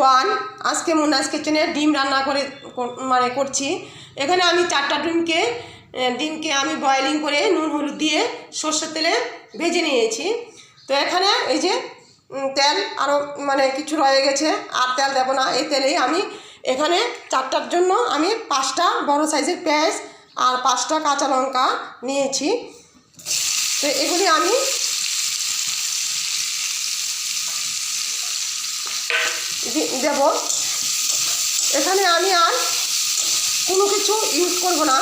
Everyone, আজকে মুন্নাস কিচেনে ডিম রান্না করছি। এখানে আমি 4টা ডিমকে আমি বয়েলিং করে নুন হলুদ দিয়ে সর্ষের তেলে ভেজে নিয়েছি। তো এখানে এই যে তেল আরও কিছু রয়ে গেছে, আর তেল দেবো না। এই তেলেই আমি এখানে 4টার জন্য আমি 5টা বড় সাইজের পেঁয়াজ আর 5টা কাঁচা লঙ্কা নিয়েছি। তো এগুলি আমি দেব। এখানে আমি আর কোনো কিছু ইউজ করব না।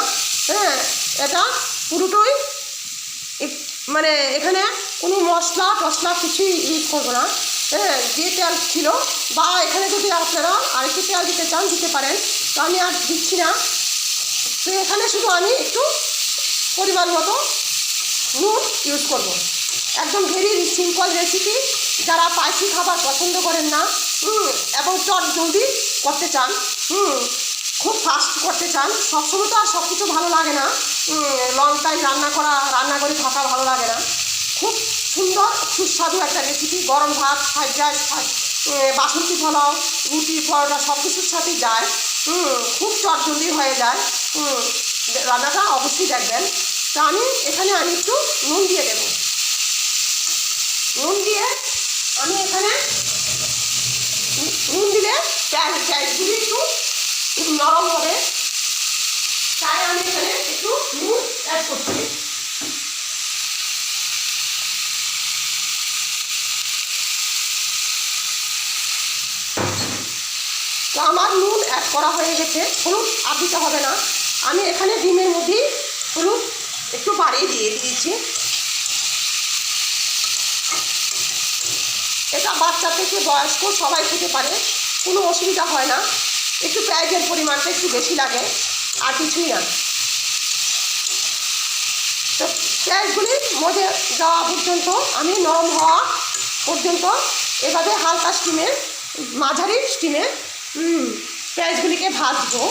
হ্যাঁ, এটা পুরোটাই এখানে কোনো মশলা টশলা কিছুই ইউজ করব না। হ্যাঁ, যে তেল ছিল, বা এখানে যদি আপনারা আরেকটু তেল দিতে চান দিতে পারেন, তো আমি আর দিচ্ছি না। তো এখানে শুধু আমি একটু পরিমাণ মতো নুন ইউজ করব। একদম ভেরি সিম্পল রেসিপি। যারা স্পাইসি খাবার পছন্দ করেন না এবং চট জলদি করতে চান, খুব ফাস্ট করতে চান, সবসময় তো আর সব কিছু ভালো লাগে না, লং টাইম রান্না করে থাকা ভালো লাগে না। খুব সুন্দর সুস্বাদু একটা রেসিপি। গরম ভাত, ফ্রাইড রাইস, বাসন্তী পোলাও, রুটি, পরোটা সব কিছুর সাথেই যায়। খুব চট জলদি হয়ে যায়। রান্নাটা অবশ্যই দেখবেন। তো আমি এখানে একটু নুন দিয়ে দেব। নুন দিয়ে আমি এখানে নুন দিলে পেঁয়াজগুলি একটু নরম হবে, তাই আমি এখানে একটু নুন অ্যাড করছি। তো আমার নুন অ্যাড করা হয়ে গেছে। হলুদ আর দিতে হবে না। আমি এখানে ডিমের মধ্যেই হলুদ একটু বাড়িয়ে দিয়ে দিয়েছি। এটা বাচ্চা থেকে বয়স্ক সবাই খেতে পারে, কোনো অসুবিধা হয় না। একটু পেঁয়াজের পরিমাণটা একটু বেশি লাগে, আর কিছুই না। তো পেঁয়াজগুলি মজে যাওয়া পর্যন্ত, আমি নরম হওয়া পর্যন্ত এভাবে হালকা স্টিমে, মাঝারি স্টিমে পেঁয়াজগুলিকে ভাজবো।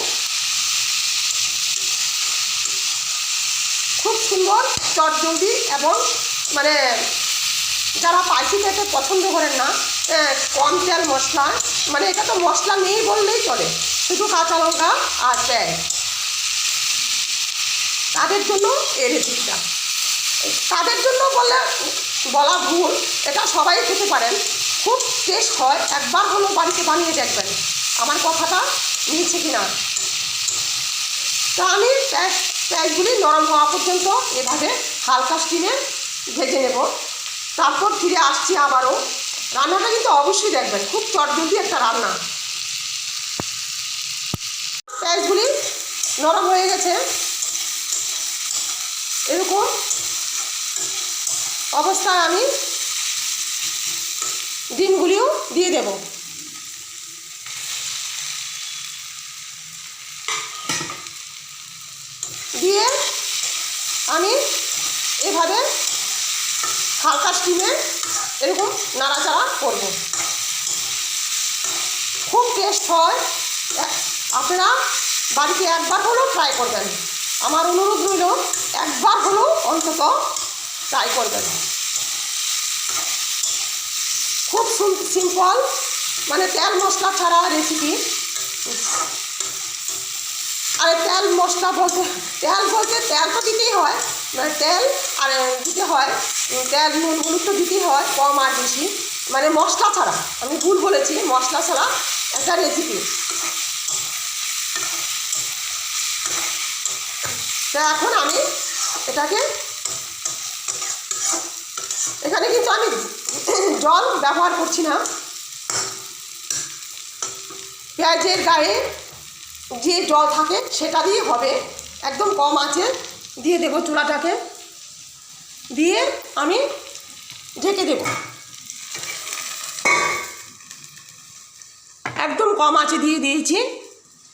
খুব সুন্দর চটজলদি এবং যারা স্পাইসি খেতে পছন্দ করেন না, কম তেল মশলা, এটা তো মশলা নেই বললেই চলে, শুধু কাঁচা লঙ্কা আর পেঁয়াজ, তাদের জন্য এই রেসিপিটা। তাদের জন্য বলা ভুল, এটা সবাই খেতে পারেন, খুব টেস্ট হয়। একবার হলো বাড়িতে বানিয়ে দেখবেন আমার কথাটা মিলছে কিনা। তো আমি পেঁয়াজগুলি নরম হওয়া পর্যন্ত এভাবে হালকা স্টিমে ভেজে নেব। তারপর ফিরে আসছি আবারও। রান্নাটা কিন্তু অবশ্যই দেখবেন, খুব চটজলদি একটা রান্না। পেঁয়াজগুলি নরম হয়ে গেছে। এরকম অবস্থায় আমি ডিমগুলিও দিয়ে দেব। দিয়ে আমি এভাবে হালকা স্টিমে এরকম নাড়াচাড়া করব। খুব টেস্ট হয়। আপনারা বাড়িতে একবার হলেও ট্রাই করবেন। আমার অনুরোধ রইল, একবার হলেও অন্তত ট্রাই করবেন। খুব সিম্পল, তেল মশলা ছাড়া রেসিপি। আর তেল মশলা বলতে তেল তো দিতেই হয়, তেল আর দিতে হয়, তেল নুন হলুদ তো দিতেই হয়, কম আর বেশি, মশলা ছাড়া। আমি ভুল বলেছি, মশলা ছাড়া একটা রেসিপি। তো এখন আমি এটাকে, এখানে কিন্তু আমি জল ব্যবহার করছি না। পেঁয়াজের গায়ে যে জল থাকে সেটা দিয়ে হবে। একদম কম আঁচে দিয়ে দেব চুলাটাকে, দিয়ে আমি ঢেকে দেব। একদম কম আঁচে দিয়ে দিয়েছি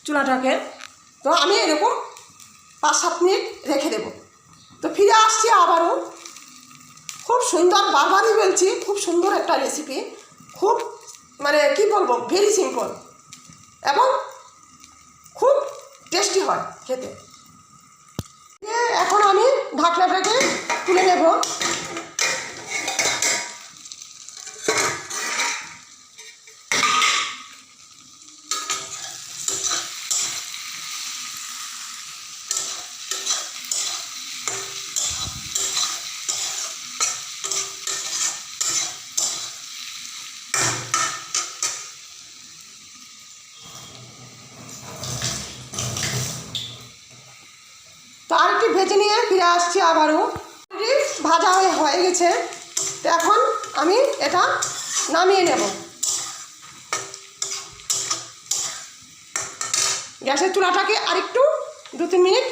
চুলাটাকে। তো আমি এরকম 5-7 মিনিট রেখে দেব। তো ফিরে আসছি আবারও। খুব সুন্দর, বারবারই বলছি, খুব সুন্দর একটা রেসিপি। খুব কি বলবো, ভেরি সিম্পল এবং খুব টেস্টি হয় খেতে। এখন আমি ঢাকনাটাকে তুলে নেব। তো আরেকটি ভেজে নিয়ে ফিরে আসছি আবারও। ভাজা হয়ে গেছে, তো এখন আমি এটা নামিয়ে নেব। গ্যাসের চুলাটাকে আরেকটু 2-3 মিনিট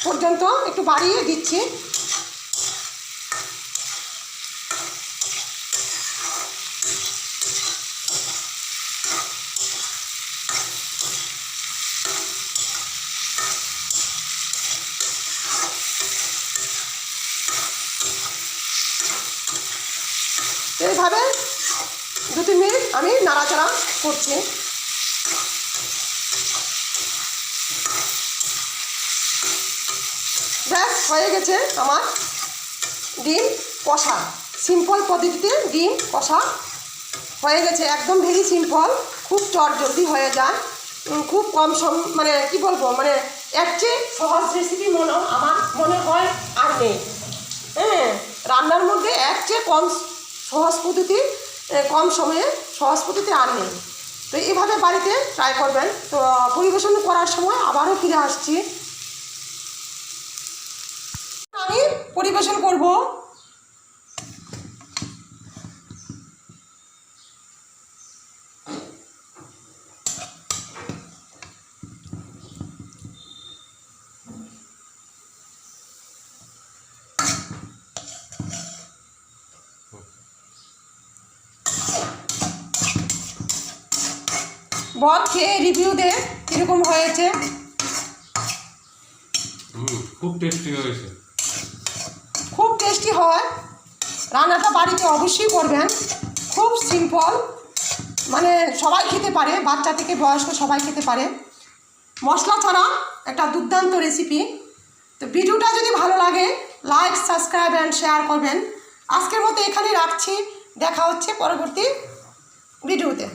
পর্যন্ত একটু বাড়িয়ে দিচ্ছি। এইভাবে 2-3 মিনিট আমি নাড়াচাড়া করছি। ব্যাস হয়ে গেছে আমার ডিম কষা। সিম্পল পদ্ধতিতে ডিম কষা হয়ে গেছে, একদম ভেরি সিম্পল, খুব চটজলদি হয়ে যায়, খুব কম মানে কি বলবো, মানে এর চেয়ে সহজ রেসিপি আমার মনে হয় আর নেই। হ্যাঁ, রান্নার মধ্যে এর চেয়ে সহজ পদ্ধতি, কম সময়ে সহজ পদ্ধতি আর নেই। তো এইভাবে বাড়িতে ট্রাই করবেন। তো পরিবেশন করার সময় আবারও ফিরে আসছি, আমি পরিবেশন করব। বল খেয়ে রিভিউ দে কীরকম হয়েছে। খুব টেস্টি হয়েছে, খুব টেস্টি হয়। রান্নাটা বাড়িতে অবশ্যই করবেন, খুব সিম্পল, মানে সবাই খেতে পারে, বাচ্চা থেকে বয়স্ক সবাই খেতে পারে, মশলা ছাড়া একটা দুর্দান্ত রেসিপি। তো ভিডিওটা যদি ভালো লাগে লাইক, সাবস্ক্রাইব অ্যান্ড শেয়ার করবেন। আজকের মতো এখানেই রাখছি, দেখা হচ্ছে পরবর্তী ভিডিওতে।